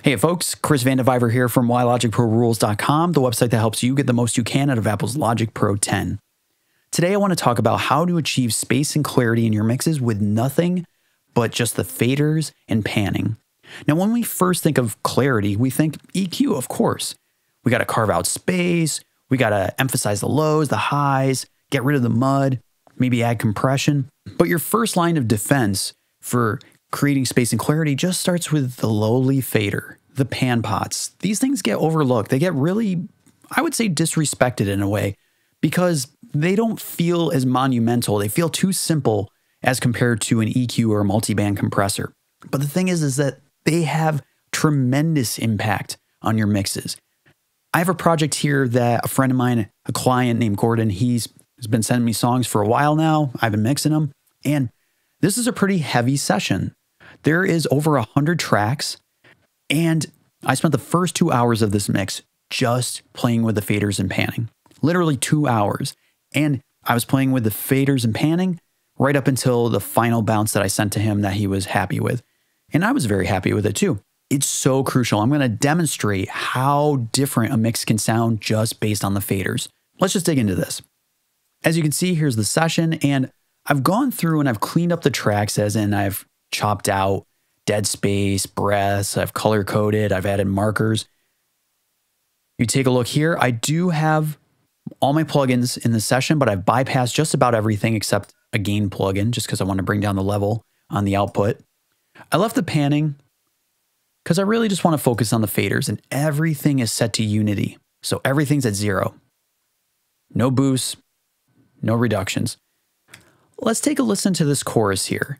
Hey folks, Chris Vandeviver here from WhyLogicProRules.com, the website that helps you get the most you can out of Apple's Logic Pro 10. Today I want to talk about how to achieve space and clarity in your mixes with nothing but just the faders and panning. Now when we first think of clarity, we think EQ, of course. We got to carve out space, we got to emphasize the lows, the highs, get rid of the mud, maybe add compression. But your first line of defense for creating space and clarity just starts with the lowly fader, the pan pots. These things get overlooked. They get really, I would say, disrespected in a way because they don't feel as monumental. They feel too simple as compared to an EQ or a multiband compressor. But the thing is that they have tremendous impact on your mixes. I have a project here that a friend of mine, a client named Gordon, he's been sending me songs for a while now. I've been mixing them, and this is a pretty heavy session. There is over 100 tracks, and I spent the first 2 hours of this mix just playing with the faders and panning. Literally 2 hours. And I was playing with the faders and panning right up until the final bounce that I sent to him that he was happy with. And I was very happy with it too. It's so crucial. I'm going to demonstrate how different a mix can sound just based on the faders. Let's just dig into this. As you can see, here's the session, and I've gone through and I've cleaned up the tracks, as in I've chopped out dead space, breaths, I've color coded, I've added markers. You take a look here. I do have all my plugins in the session, but I've bypassed just about everything except a gain plugin, just because I want to bring down the level on the output. I left the panning because I really just want to focus on the faders, and everything is set to unity. So everything's at 0. No boosts, no reductions. Let's take a listen to this chorus here.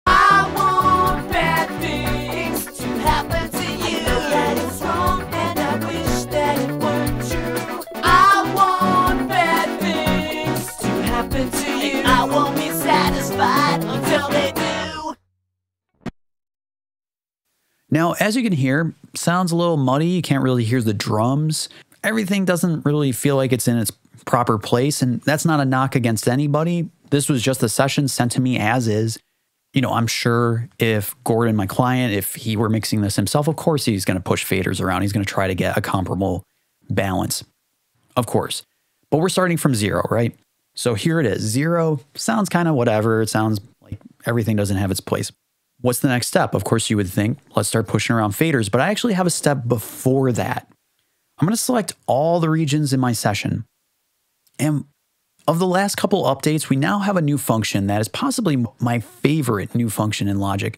I want bad things to happen to you. I know that it's wrong and I wish that it weren't true. I want bad things to happen to you. And I won't be satisfied until they do. Now, as you can hear, sounds a little muddy. You can't really hear the drums. Everything doesn't really feel like it's in its proper place, and that's not a knock against anybody. This was just a session sent to me as is. You know, I'm sure if Gordon, my client, if he were mixing this himself, of course he's going to push faders around. He's going to try to get a comparable balance, of course. But we're starting from 0, right? So here it is. 0 sounds kind of whatever. It sounds like everything doesn't have its place. What's the next step? Of course, you would think, let's start pushing around faders. But I actually have a step before that. I'm going to select all the regions in my session. And of the last couple updates, we now have a new function that is possibly my favorite new function in Logic,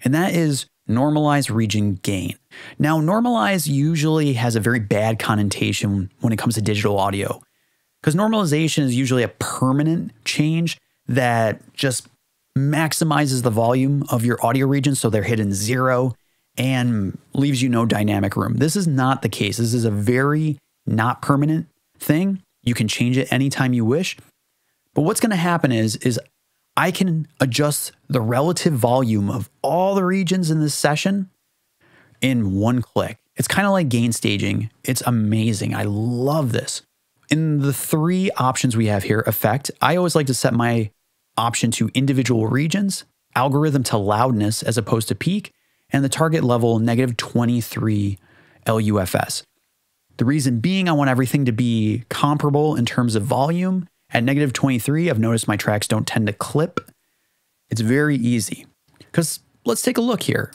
and that is Normalize Region Gain. Now, Normalize usually has a very bad connotation when it comes to digital audio, because normalization is usually a permanent change that just maximizes the volume of your audio regions so they're hidden 0 and leaves you no dynamic room. This is not the case. This is a very not permanent thing. You can change it anytime you wish. But what's going to happen is I can adjust the relative volume of all the regions in this session in one click. It's kind of like gain staging. It's amazing. I love this. In the 3 options we have here, effect, I always like to set my option to individual regions, algorithm to loudness as opposed to peak, and the target level -23 LUFS. The reason being, I want everything to be comparable in terms of volume. At -23, I've noticed my tracks don't tend to clip. It's very easy. Because let's take a look here.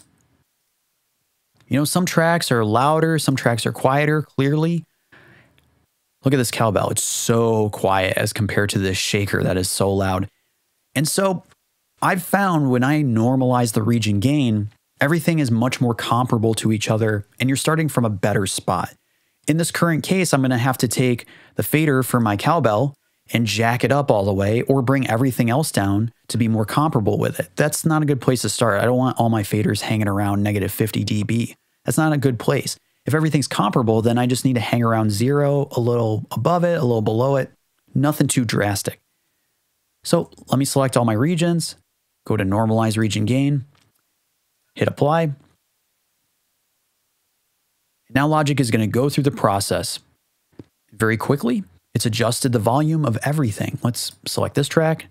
You know, some tracks are louder, some tracks are quieter, clearly. Look at this cowbell. It's so quiet as compared to this shaker that is so loud. And so I've found when I normalize the region gain, everything is much more comparable to each other, and you're starting from a better spot. In this current case, I'm going to have to take the fader for my cowbell and jack it up all the way, or bring everything else down to be more comparable with it. That's not a good place to start. I don't want all my faders hanging around -50 dB. That's not a good place. If everything's comparable, then I just need to hang around 0, a little above it, a little below it, nothing too drastic. So let me select all my regions, go to Normalize Region Gain, hit Apply. Now Logic is going to go through the process very quickly. It's adjusted the volume of everything. Let's select this track,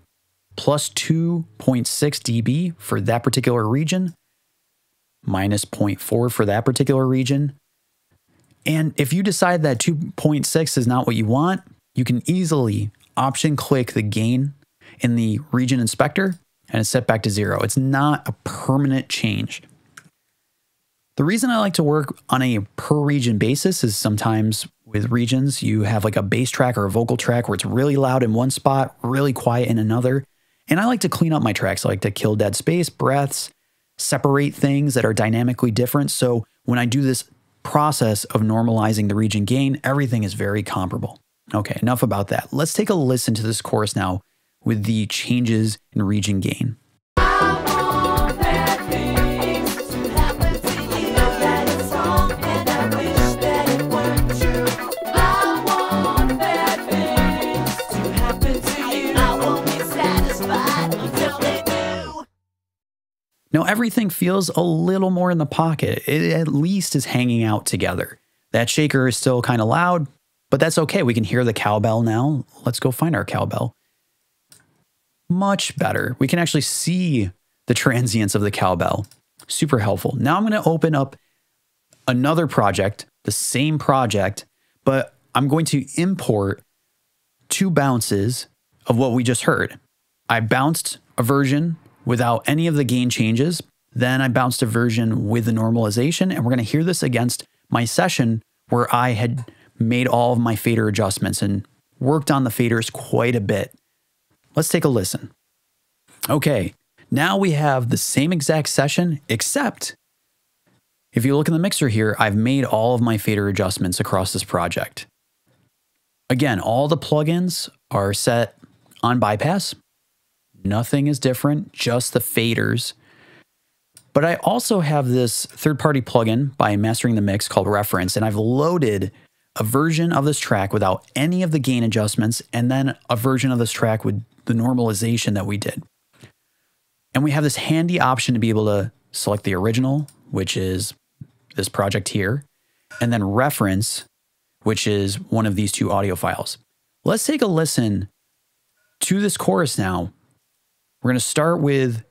plus 2.6 dB for that particular region. minus 0.4 for that particular region. And if you decide that 2.6 is not what you want, you can easily option click the gain in the region inspector and it's set back to 0. It's not a permanent change. The reason I like to work on a per region basis is sometimes with regions, you have like a bass track or a vocal track where it's really loud in one spot, really quiet in another. And I like to clean up my tracks. I like to kill dead space, breaths, separate things that are dynamically different. So when I do this process of normalizing the region gain, everything is very comparable. Okay, enough about that. Let's take a listen to this chorus now with the changes in region gain. Now everything feels a little more in the pocket. It at least is hanging out together. That shaker is still kind of loud, but that's okay. We can hear the cowbell now. Let's go find our cowbell. Much better. We can actually see the transients of the cowbell. Super helpful. Now I'm going to open up another project, the same project, but I'm going to import 2 bounces of what we just heard. I bounced a version without any of the gain changes. Then I bounced a version with the normalization, and we're going to hear this against my session where I had made all of my fader adjustments and worked on the faders quite a bit. Let's take a listen. Okay, now we have the same exact session, except if you look in the mixer here, I've made all of my fader adjustments across this project. Again, all the plugins are set on bypass. Nothing is different, just the faders. But I also have this third-party plugin by Mastering the Mix called Reference, and I've loaded a version of this track without any of the gain adjustments, and then a version of this track with the normalization that we did. And we have this handy option to be able to select the original, which is this project here, and then reference, which is one of these 2 audio files. Let's take a listen to this chorus now. We're going to start with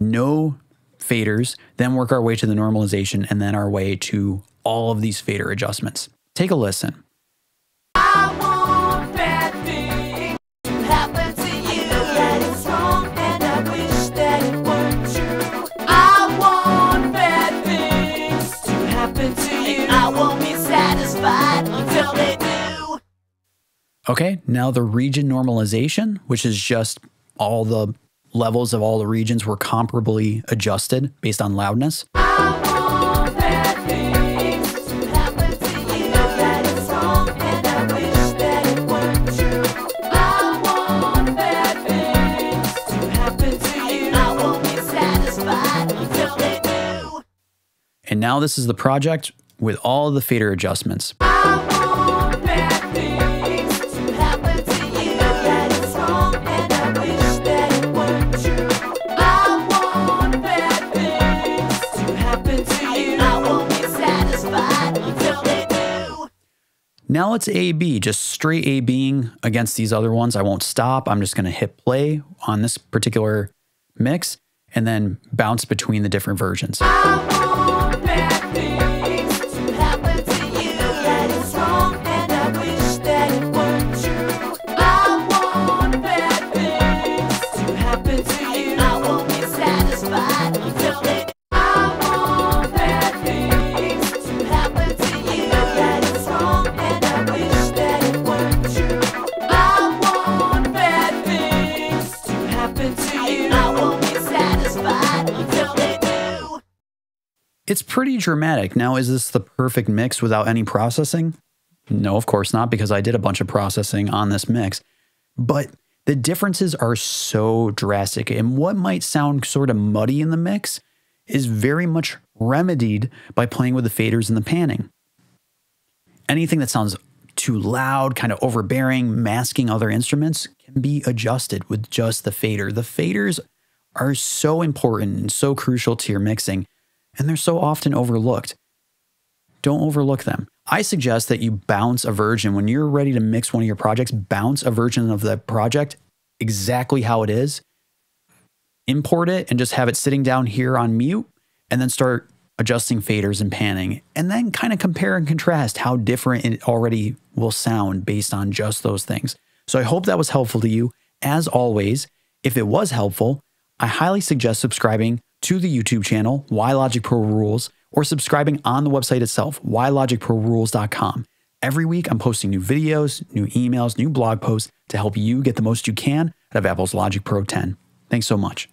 no faders, then work our way to the normalization, and then our way to all of these fader adjustments. Take a listen. I want bad things to happen to you. That is wrong, and I wish that it weren't true. I want bad things to happen to you. I won't be satisfied until they do. Okay, now the region normalization, which is just all the levels of all the regions were comparably adjusted based on loudness. I want bad things to happen to you. That is wrong, and I wish that it weren't true. I want bad things to happen to you. I won't be satisfied until they do. And now this is the project with all of the fader adjustments. I want bad things to happen to you. That is wrong, and I wish that it weren't true. I want bad things to happen to you. I won't be satisfied until they do. Now it's A-B, just straight A-Bing against these other ones. I won't stop. I'm just going to hit play on this particular mix and then bounce between the different versions. I want bad things to happen to you. That is wrong, and I wish that it weren't true. I want bad things to happen to you. I won't be satisfied until they do. I want bad things to happen to you. That is wrong, and I wish that it weren't true. I want bad things to happen to you. I won't be satisfied until they do. It's pretty dramatic. Now, is this the perfect mix without any processing? No, of course not, because I did a bunch of processing on this mix. But the differences are so drastic, and what might sound sort of muddy in the mix is very much remedied by playing with the faders and the panning. Anything that sounds too loud, kind of overbearing, masking other instruments can be adjusted with just the fader. The faders are so important and so crucial to your mixing, and they're so often overlooked. Don't overlook them. I suggest that you bounce a version. When you're ready to mix one of your projects, bounce a version of the project exactly how it is, import it, and just have it sitting down here on mute, and then start adjusting faders and panning, and then kind of compare and contrast how different it already will sound based on just those things. So I hope that was helpful to you. As always, if it was helpful, I highly suggest subscribing to the YouTube channel, Why Logic Pro Rules, or subscribing on the website itself, whylogicprorules.com. Every week, I'm posting new videos, new emails, new blog posts to help you get the most you can out of Apple's Logic Pro 10. Thanks so much.